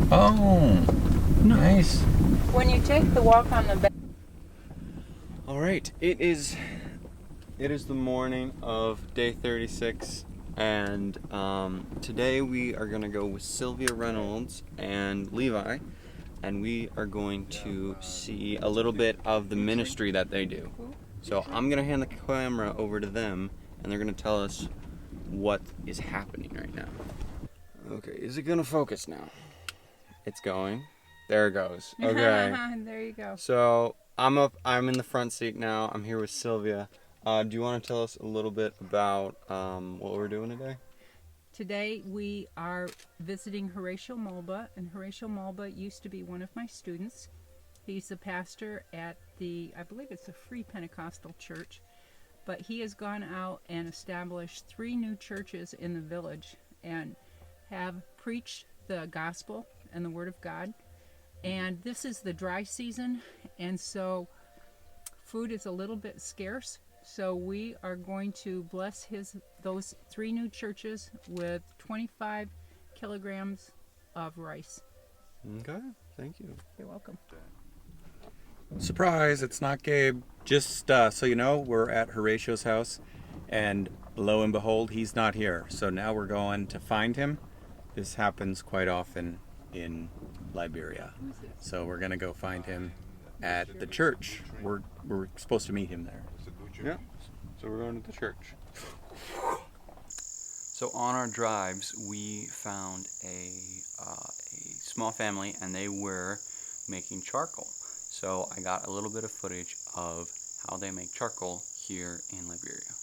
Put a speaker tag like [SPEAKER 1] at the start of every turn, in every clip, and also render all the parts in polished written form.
[SPEAKER 1] Oh, nice.
[SPEAKER 2] When you take the walk on the back.
[SPEAKER 3] All right, it is the morning of day 36, and today we are gonna go with Sylvia Reynolds and Levi, and we are going to see a little bit of the ministry that they do. So I'm gonna hand the camera over to them, and they're gonna tell us what is happening right now. Okay, is it gonna focus now? It's going. There it goes. Okay.
[SPEAKER 2] There you go.
[SPEAKER 3] So I'm in the front seat now. I'm here with Sylvia. Do you want to tell us a little bit about what we're doing today?
[SPEAKER 2] Today we are visiting Horatio Mulba, and Horatio Mulba used to be one of my students. He's the pastor at I believe it's a Free Pentecostal church, but he has gone out and established 3 new churches in the village and have preached the gospel and the word of God. And this is the dry season, and so food is a little bit scarce. So we are going to bless those 3 new churches with 25 kilograms of rice.
[SPEAKER 3] Okay, thank you.
[SPEAKER 2] You're welcome.
[SPEAKER 1] Surprise, it's not Gabe. Just so you know, we're at Horatio's house, and lo and behold, he's not here. So now we're going to find him. This happens quite often in Liberia. So we're gonna go find him at the church. We're supposed to meet him there.
[SPEAKER 3] Yeah, so we're going to the church. So on our drives, we found a small family, and they were making charcoal. So I got a little bit of footage of how they make charcoal here in Liberia.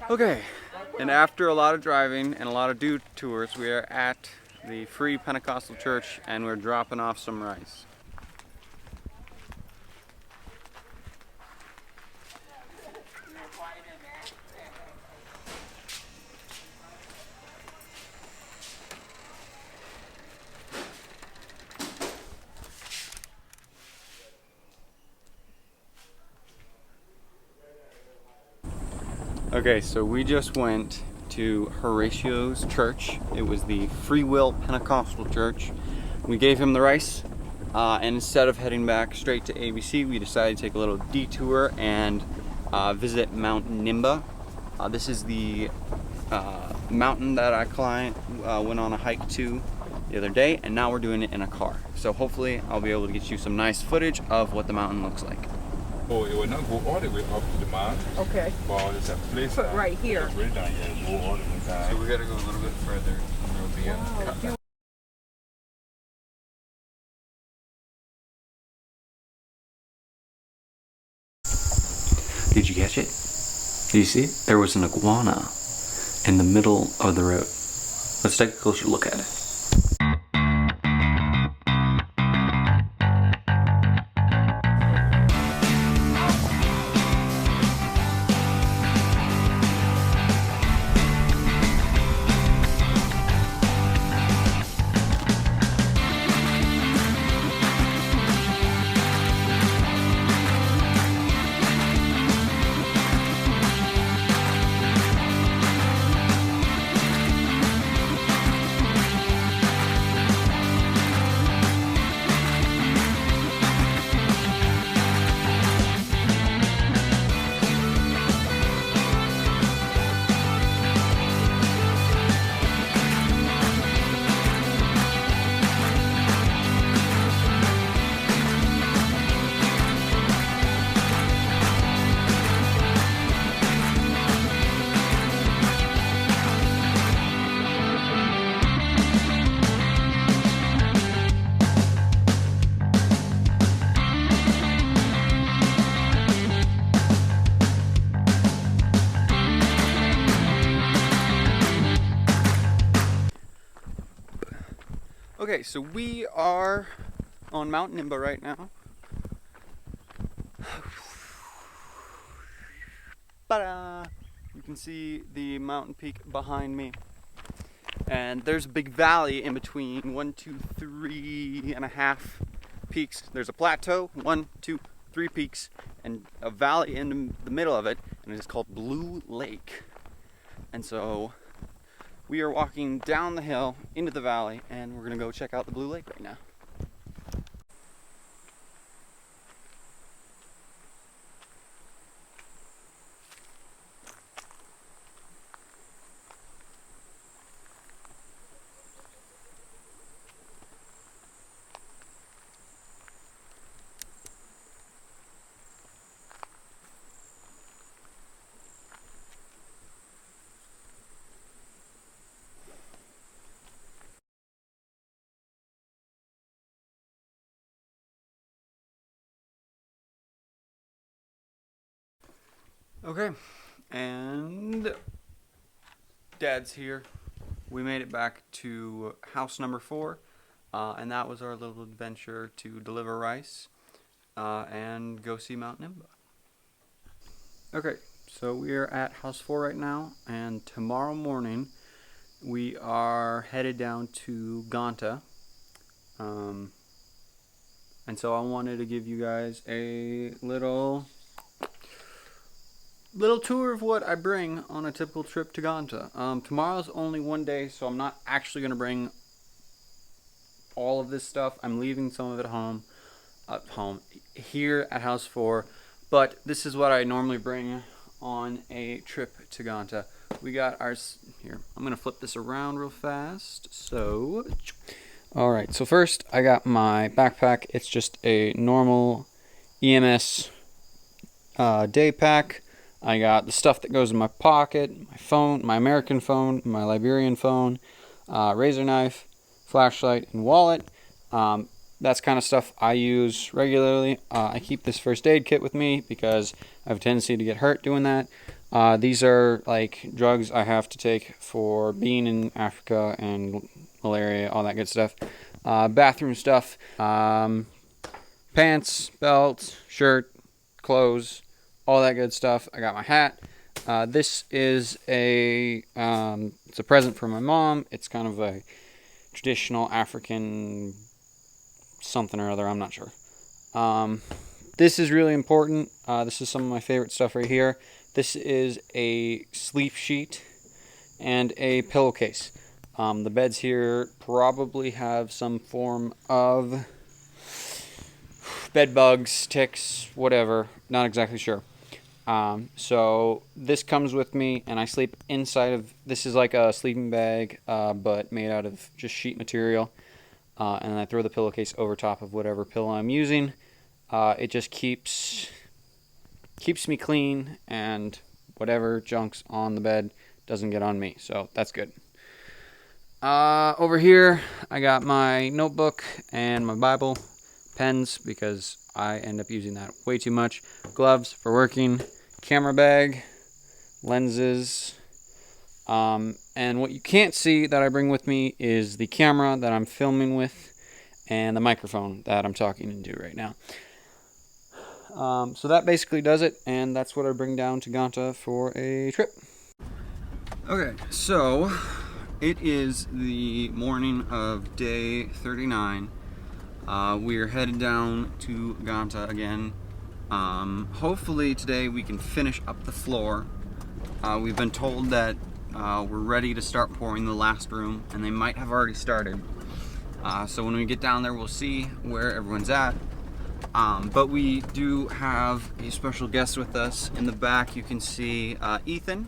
[SPEAKER 3] Okay, and after a lot of driving and a lot of detours, we are at the Free Pentecostal Church, and we're dropping off some rice. Okay, so we just went to Horatio's church. It was the Free Will Pentecostal Church. We gave him the rice, and instead of heading back straight to ABC, we decided to take a little detour and visit Mount Nimba. This is the mountain that I went on a hike to the other day, and now we're doing it in a car. So hopefully I'll be able to get you some nice footage of what the mountain looks like.
[SPEAKER 4] Oh, it will not go all the way up to the mountain.
[SPEAKER 2] Okay.
[SPEAKER 4] But it's a place
[SPEAKER 2] Put right here.
[SPEAKER 4] Right down here, go all the way down.
[SPEAKER 3] So we gotta go a little bit further, and there'll be a cut back. Did you catch it? Did you see it? There was an iguana in the middle of the road. Let's take a closer look at it. Okay, so we are on Mount Nimba right now. Ta-da! You can see the mountain peak behind me. And there's a big valley in between 1, 2, 3.5 peaks. There's a plateau, 1, 2, 3 peaks, and a valley in the middle of it, and it is called Blue Lake. And so we are walking down the hill into the valley, and we're gonna go check out the Blue Lake right now. Okay, and Dad's here. We made it back to house number 4, and that was our little adventure to deliver rice and go see Mount Nimba. Okay, so we are at house 4 right now, and tomorrow morning we are headed down to Ganta. And so I wanted to give you guys a little tour of what I bring on a typical trip to Ganta. Tomorrow's only one day, so I'm not actually going to bring all of this stuff. I'm leaving some of it here at house 4, but this is what I normally bring on a trip to Ganta. We got ours here. I'm going to flip this around real fast. So, alright, so first I got my backpack. It's just a normal EMS day pack. I got the stuff that goes in my pocket, my phone, my American phone, my Liberian phone, razor knife, flashlight, and wallet. That's kind of stuff I use regularly. I keep this first aid kit with me because I have a tendency to get hurt doing that. These are like drugs I have to take for being in Africa and malaria, all that good stuff. Bathroom stuff, pants, belt, shirt, clothes, all that good stuff. I got my hat. This is it's a present from my mom. It's kind of a traditional African something or other. I'm not sure. This is really important. This is some of my favorite stuff right here. This is a sleep sheet and a pillowcase. The beds here probably have some form of bed bugs, ticks, whatever. Not exactly sure. So this comes with me, and I sleep inside of, this is like a sleeping bag, but made out of just sheet material, and I throw the pillowcase over top of whatever pillow I'm using. It just keeps me clean, and whatever junk's on the bed doesn't get on me, so that's good. Over here, I got my notebook and my Bible, pens, because I end up using that way too much, gloves for working, camera bag, lenses, and what you can't see that I bring with me is the camera that I'm filming with and the microphone that I'm talking into right now. So that basically does it, and that's what I bring down to Ganta for a trip. Okay, so it is the morning of day 39. We're headed down to Ganta again. Hopefully today we can finish up the floor. We've been told that we're ready to start pouring the last room, and they might have already started. So when we get down there, we'll see where everyone's at. But we do have a special guest with us. In the back you can see Ethan.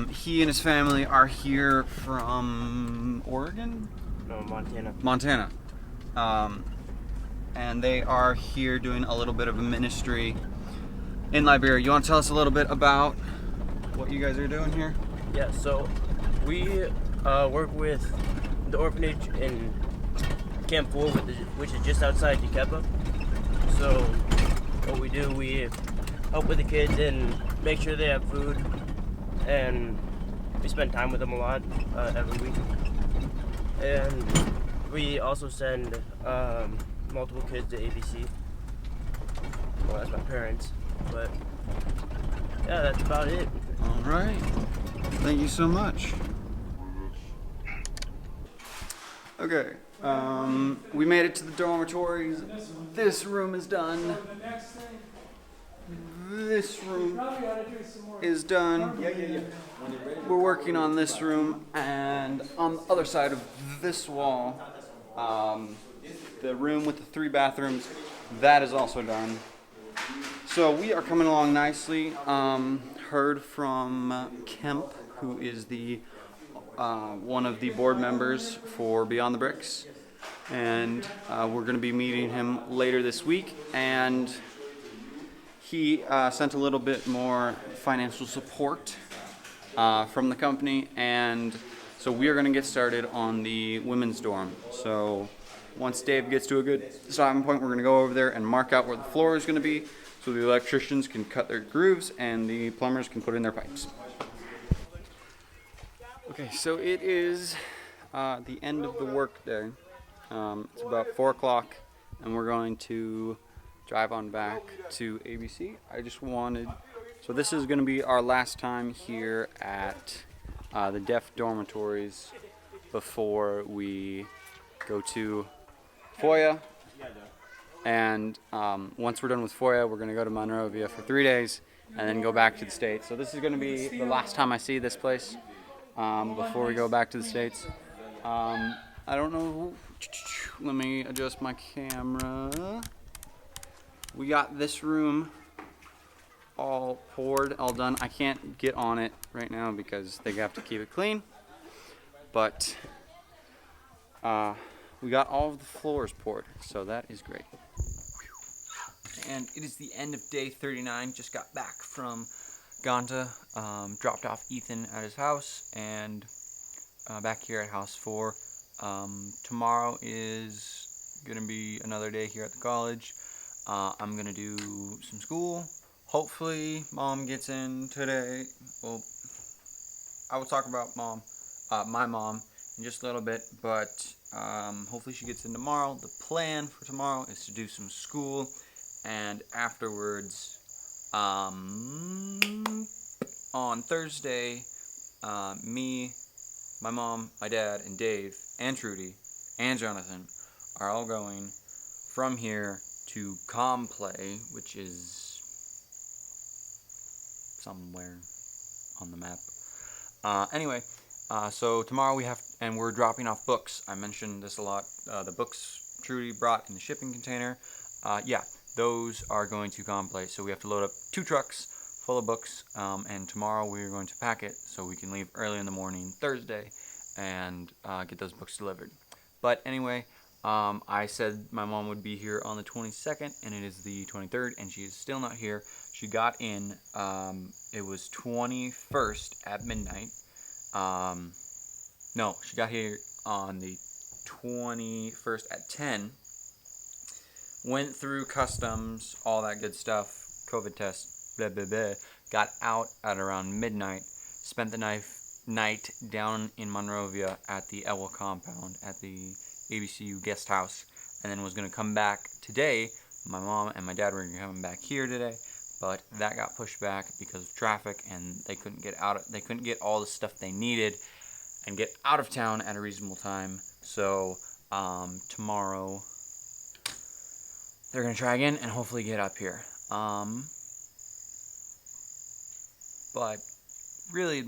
[SPEAKER 3] He and his family are here from Oregon?
[SPEAKER 5] No, Montana.
[SPEAKER 3] Montana. And they are here doing a little bit of a ministry in Liberia. You want to tell us a little bit about what you guys are doing here?
[SPEAKER 5] Yeah, so we work with the orphanage in Camp 4, which is just outside Dikepa. So what we do, we help with the kids and make sure they have food, and we spend time with them a lot every week. And we also send multiple kids to ABC. Well, that's my parents, but yeah, that's about it.
[SPEAKER 3] All right. Thank you so much. Okay, we made it to the dormitories. This room is done. This room is done. We're working on this room, and on the other side of this wall, the room with the 3 bathrooms, that is also done. So we are coming along nicely. Heard from Kemp, who is the one of the board members for Beyond the Bricks, and we're going to be meeting him later this week. And he sent a little bit more financial support from the company, and so we are going to get started on the women's dorm. So once Dave gets to a good stopping point, we're going to go over there and mark out where the floor is going to be, so the electricians can cut their grooves and the plumbers can put in their pipes. Okay, so it is the end of the work day. It's about 4 o'clock, and we're going to drive on back to ABC. So this is going to be our last time here at the deaf dormitories before we go to FOIA. And once we're done with FOIA, we're going to go to Monrovia for 3 days and then go back to the States. So this is going to be the last time I see this place before we go back to the States. I don't know. Let me adjust my camera. We got this room all poured, all done. I can't get on it right now because they have to keep it clean. But we got all of the floors poured, so that is great. And it is the end of day 39. Just got back from Ganta, dropped off Ethan at his house, and back here at house 4. Tomorrow is going to be another day here at the college. I'm going to do some school. Hopefully mom gets in today. Well, I will talk about my mom in just a little bit, but hopefully she gets in tomorrow. The plan for tomorrow is to do some school, and afterwards, on Thursday, me, my mom, my dad, and Dave, and Trudy, and Jonathan are all going from here to Complay, which is somewhere on the map. So tomorrow we're dropping off books. I mentioned this a lot. The books Trudy brought in the shipping container. Those are going to Complay. So we have to load up 2 trucks full of books, and tomorrow we are going to pack it so we can leave early in the morning Thursday and get those books delivered. But anyway, I said my mom would be here on the 22nd, and it is the 23rd, and she is still not here. She got in, it was 21st at midnight. No, she got here on the 21st at 10. Went through customs, all that good stuff, COVID test, blah, blah, blah. Got out at around midnight. Spent the night down in Monrovia at the Ewell compound at the ABCU guest house, and then was going to come back today. My mom and my dad were going to come back here today, but that got pushed back because of traffic, and they couldn't get all the stuff they needed and get out of town at a reasonable time. So tomorrow they're going to try again and hopefully get up here. But really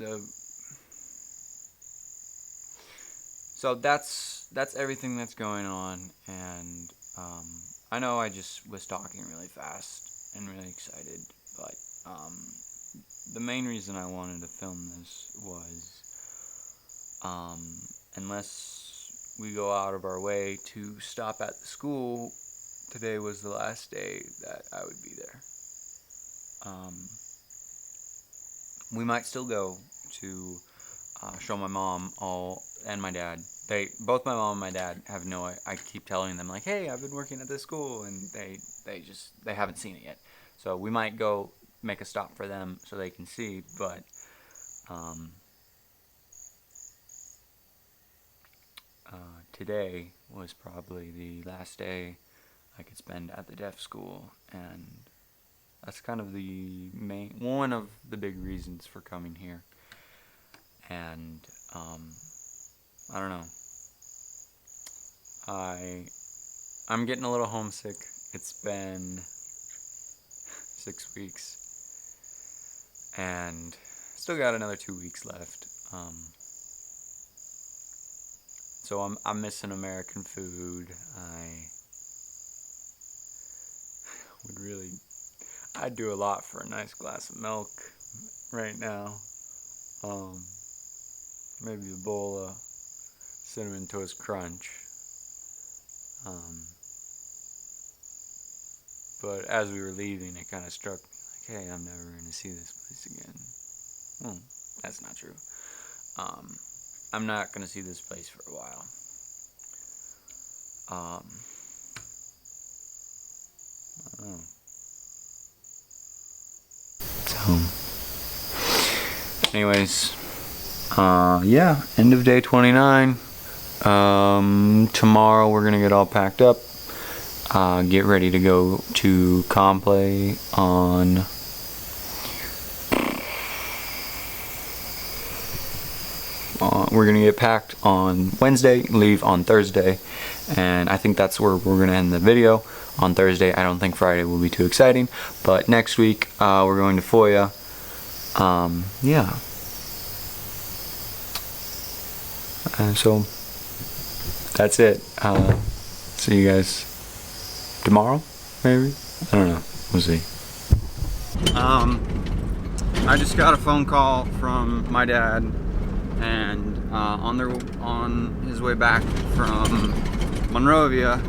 [SPEAKER 3] so that's everything that's going on, and I know I just was talking really fast and really excited, but the main reason I wanted to film this was unless we go out of our way to stop at the school, today was the last day that I would be there. We might still go to show my mom and my dad. Both my mom and my dad have I keep telling them, like, hey, I've been working at this school, and they haven't seen it yet. So we might go make a stop for them so they can see, but today was probably the last day I could spend at the deaf school, and that's kind of one of the big reasons for coming here. And I don't know. I'm getting a little homesick. It's been 6 weeks, and still got another 2 weeks left. So I'm missing American food. I'd do a lot for a nice glass of milk right now. Maybe a bowl of Cinnamon Toast Crunch. But as we were leaving, it kind of struck me like, hey, I'm never going to see this place again. Well, that's not true. I'm not going to see this place for a while. I don't know. So, anyways, yeah, end of day 29. Tomorrow we're gonna get all packed up, get ready to go to Complay on we're gonna get packed on Wednesday, leave on Thursday, and I think that's where we're gonna end the video. On Thursday. I don't think Friday will be too exciting, but next week we're going to Foya. Yeah. So that's it. See you guys tomorrow, maybe? I don't know. We'll see. I just got a phone call from my dad, and on his way back from Monrovia,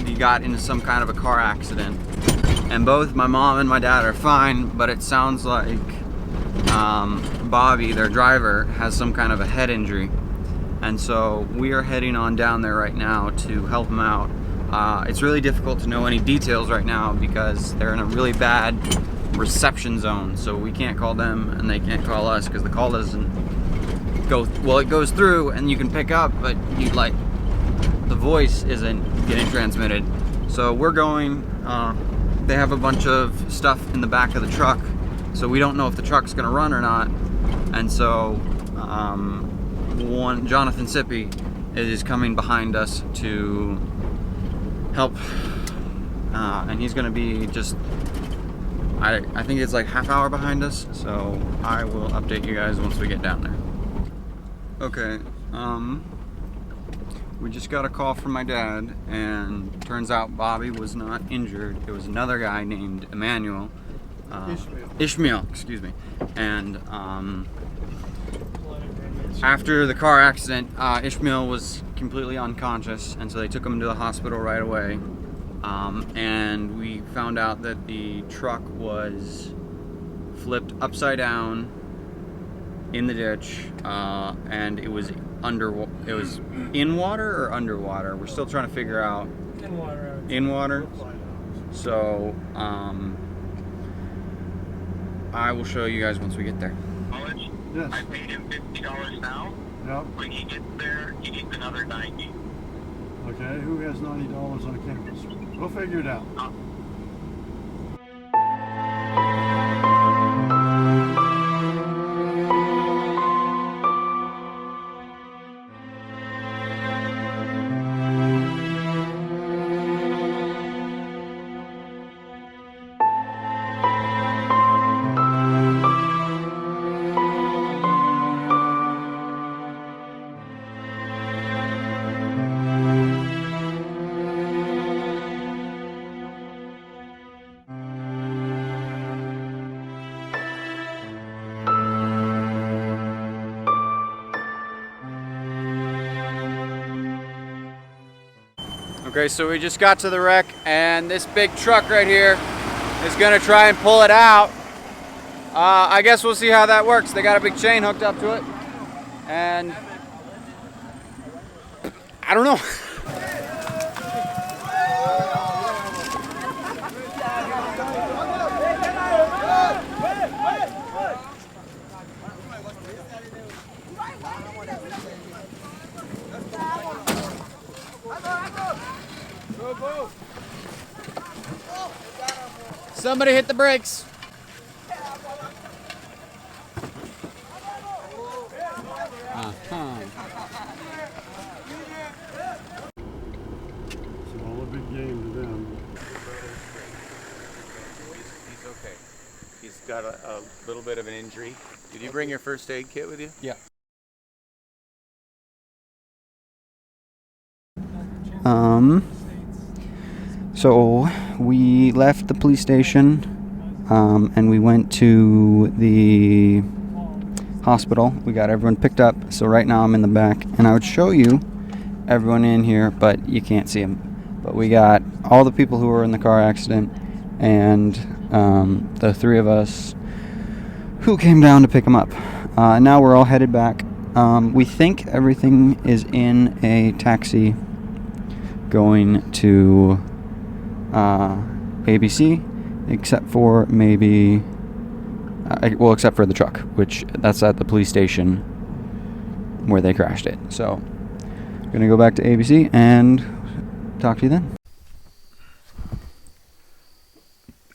[SPEAKER 3] he got into some kind of a car accident, and both my mom and my dad are fine, but it sounds like Bobby, their driver, has some kind of a head injury, and so we are heading on down there right now to help him out. It's really difficult to know any details right now because they're in a really bad reception zone, so we can't call them and they can't call us because the call doesn't go, well, it goes through and you can pick up, but the voice isn't getting transmitted. So we're going, they have a bunch of stuff in the back of the truck, so we don't know if the truck's gonna run or not. And so Jonathan Sippy is coming behind us to help, and he's gonna be just, I think it's like half hour behind us, so I will update you guys once we get down there. Okay, we just got a call from my dad, and turns out Bobby was not injured. It was another guy named Emmanuel. Ishmael, excuse me. And after the car accident, Ishmael was completely unconscious, and so they took him to the hospital right away. And we found out that the truck was flipped upside down in the ditch, and it was in water or underwater. We're still trying to figure out.
[SPEAKER 5] In water.
[SPEAKER 3] In water. So I will show you guys once we get there.
[SPEAKER 6] Yes. I paid him $50 now.
[SPEAKER 7] Yep.
[SPEAKER 6] When he gets there, he needs another $90.
[SPEAKER 7] Okay, who has $90 on cameras? We'll figure it out.
[SPEAKER 3] Okay, so we just got to the wreck, and this big truck right here is gonna try and pull it out. I guess we'll see how that works. They got a big chain hooked up to it, and I don't know. Somebody hit the brakes.
[SPEAKER 1] got a little bit of an injury. Did you bring your first aid kit with you?
[SPEAKER 3] Yeah.
[SPEAKER 8] So we left the police station, and we went to the hospital. We got everyone picked up. So right now I'm in the back, and I would show you everyone in here, but you can't see them. But we got all the people who were in the car accident, and the three of us who came down to pick them up. Now we're all headed back. We think everything is in a taxi going to ABC, except for maybe, except for the truck, which that's at the police station where they crashed it. So, gonna go back to ABC and talk to you then.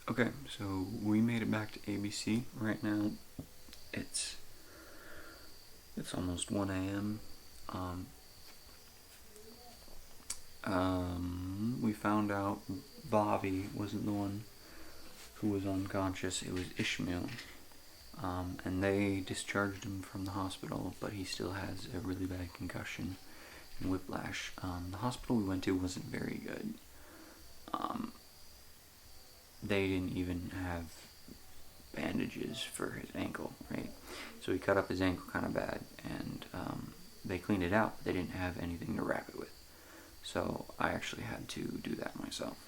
[SPEAKER 3] Okay, so we made it back to ABC. Right now, it's almost 1 a.m. We found out Bobby wasn't the one who was unconscious. It was Ishmael. And they discharged him from the hospital, but he still has a really bad concussion and whiplash. The hospital we went to wasn't very good. They didn't even have bandages for his ankle, right? So he cut up his ankle kind of bad, and they cleaned it out, but they didn't have anything to wrap it with. So I actually had to do that myself.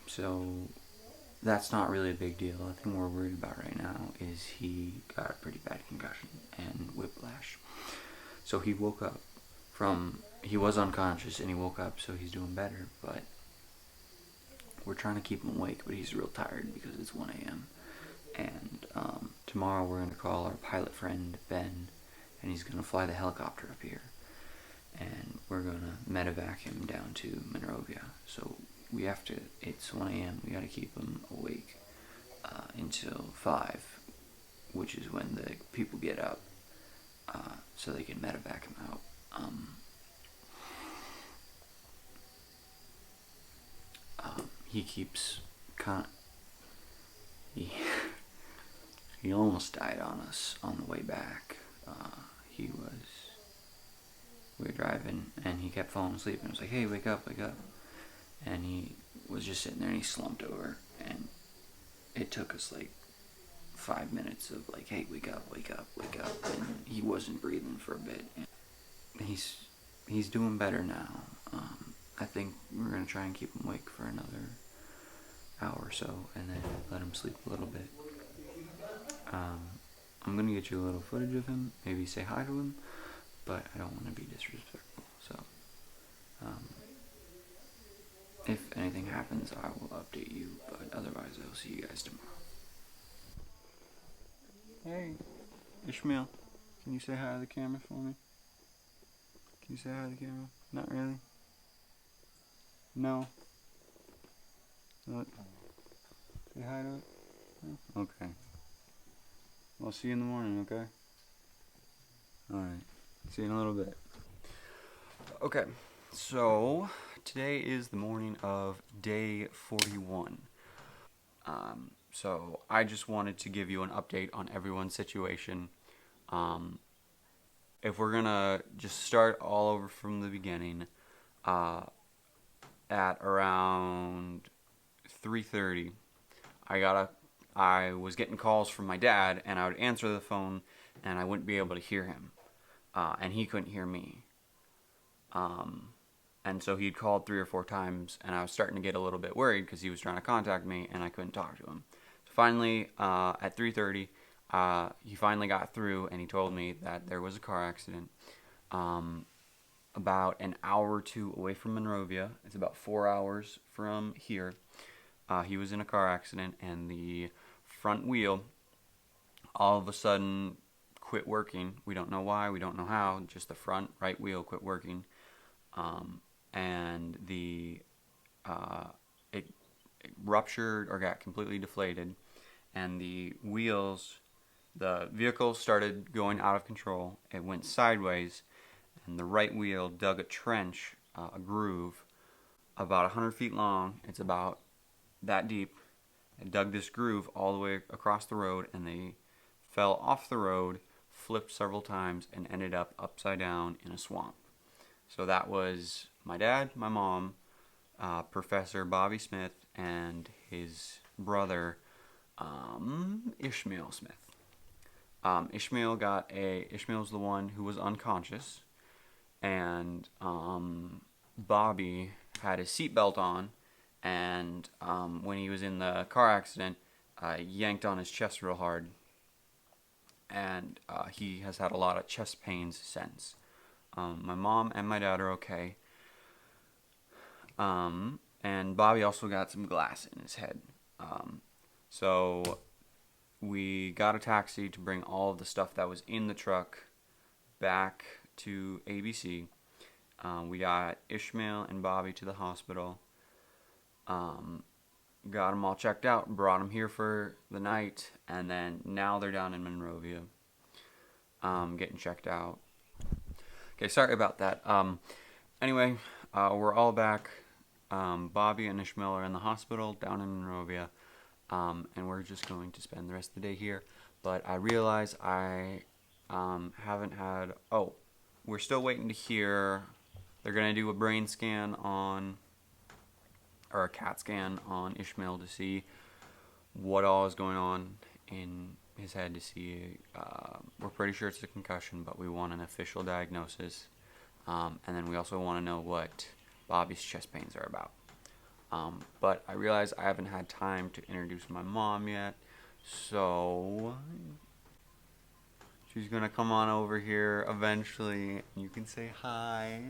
[SPEAKER 3] So that's not really a big deal. The thing we're worried about right now is he got a pretty bad concussion and whiplash. So he woke up he was unconscious and he woke up, so he's doing better, but we're trying to keep him awake, but he's real tired because it's 1 a.m. And tomorrow we're going to call our pilot friend, Ben, and he's going to fly the helicopter up here. And we're going to medevac him down to Monrovia. So we have to, it's 1 a.m., we got to keep him awake until 5, which is when the people get up, so they can medevac him out. He keeps he almost died on us on the way back. We were driving and he kept falling asleep, and I was like, hey, wake up. And he was just sitting there and he slumped over, and it took us like 5 minutes of like, hey, wake up, and he wasn't breathing for a bit. And he's doing better now. I think we're gonna try and keep him awake for another hour or so, and then let him sleep a little bit. I'm gonna get you a little footage of him, maybe say hi to him, but I don't want to be disrespectful. So, if anything happens, I will update you, but otherwise I'll see you guys tomorrow. Hey, Ishmael, can you say hi to the camera for me? Can you say hi to the camera? Not really? No? What? Say hi to it? No? Okay. I'll see you in the morning, okay? Alright. See you in a little bit. Okay, so today is the morning of day 41. So I just wanted to give you an update on everyone's situation. If we're gonna just start all over from the beginning, at around 3:30, I was getting calls from my dad, and I would answer the phone, and I wouldn't be able to hear him, and he couldn't hear me. And so he'd called 3 or 4 times, and I was starting to get a little bit worried because he was trying to contact me, and I couldn't talk to him. So finally, at 3:30, he finally got through, and he told me that there was a car accident about an hour or two away from Monrovia. It's about 4 hours from here. He was in a car accident, and the front wheel all of a sudden quit working. We don't know why, we don't know how, just the front right wheel quit working. And it ruptured or got completely deflated, and the vehicle started going out of control. It went sideways, and the right wheel dug a trench, a groove, about 100 feet long. It's about that deep, and dug this groove all the way across the road, and they fell off the road, flipped several times, and ended up upside down in a swamp. So that was my dad, my mom, Professor Bobby Smith, and his brother, Ishmael Smith. Ishmael's the one who was unconscious, and Bobby had his seatbelt on, and when he was in the car accident, yanked on his chest real hard, and he has had a lot of chest pains since. My mom and my dad are okay, and Bobby also got some glass in his head. So we got a taxi to bring all of the stuff that was in the truck back to ABC. We got Ishmael and Bobby to the hospital. Got them all checked out, brought them here for the night, and then now they're down in Monrovia, getting checked out. Okay, sorry about that. Anyway, we're all back. Bobby and Ishmael are in the hospital down in Monrovia, and we're just going to spend the rest of the day here. But I realize I haven't had... Oh, we're still waiting to hear... They're going to do a brain scan on... or a CAT scan on Ishmael to see what all is going on in his head, to see... we're pretty sure it's a concussion, but we want an official diagnosis. And then we also want to know what Bobby's chest pains are about. But I realize I haven't had time to introduce my mom yet, so she's gonna come on over here eventually. You can say hi.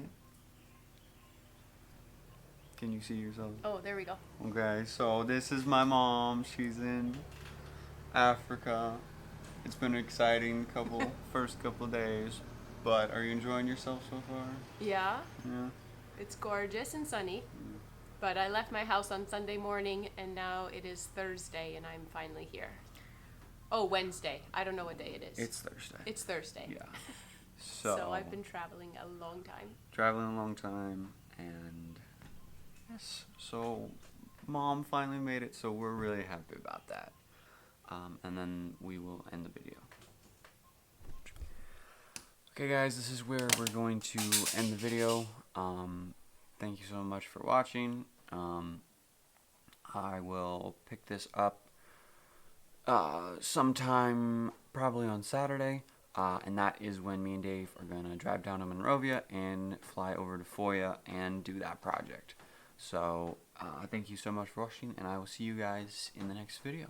[SPEAKER 3] Can you see yourself?
[SPEAKER 9] Oh, there we go.
[SPEAKER 3] Okay, so this is my mom. She's in Africa. It's been an exciting first couple days. But are you enjoying yourself so far?
[SPEAKER 9] Yeah.
[SPEAKER 3] Yeah.
[SPEAKER 9] It's gorgeous and sunny. But I left my house on Sunday morning, and now it is Thursday, and I'm finally here. Oh, Wednesday. I don't know what day it is.
[SPEAKER 3] It's Thursday.
[SPEAKER 9] It's Thursday.
[SPEAKER 3] Yeah.
[SPEAKER 9] So I've been traveling a long time.
[SPEAKER 3] Traveling a long time, and yes, so Mom finally made it, so we're really happy about that. And then we will end the video. Okay guys, this is where we're going to end the video. Thank you so much for watching. I will pick this up sometime probably on Saturday, and that is when me and Dave are going to drive down to Monrovia and fly over to Foya and do that project. So thank you so much for watching, and I will see you guys in the next video.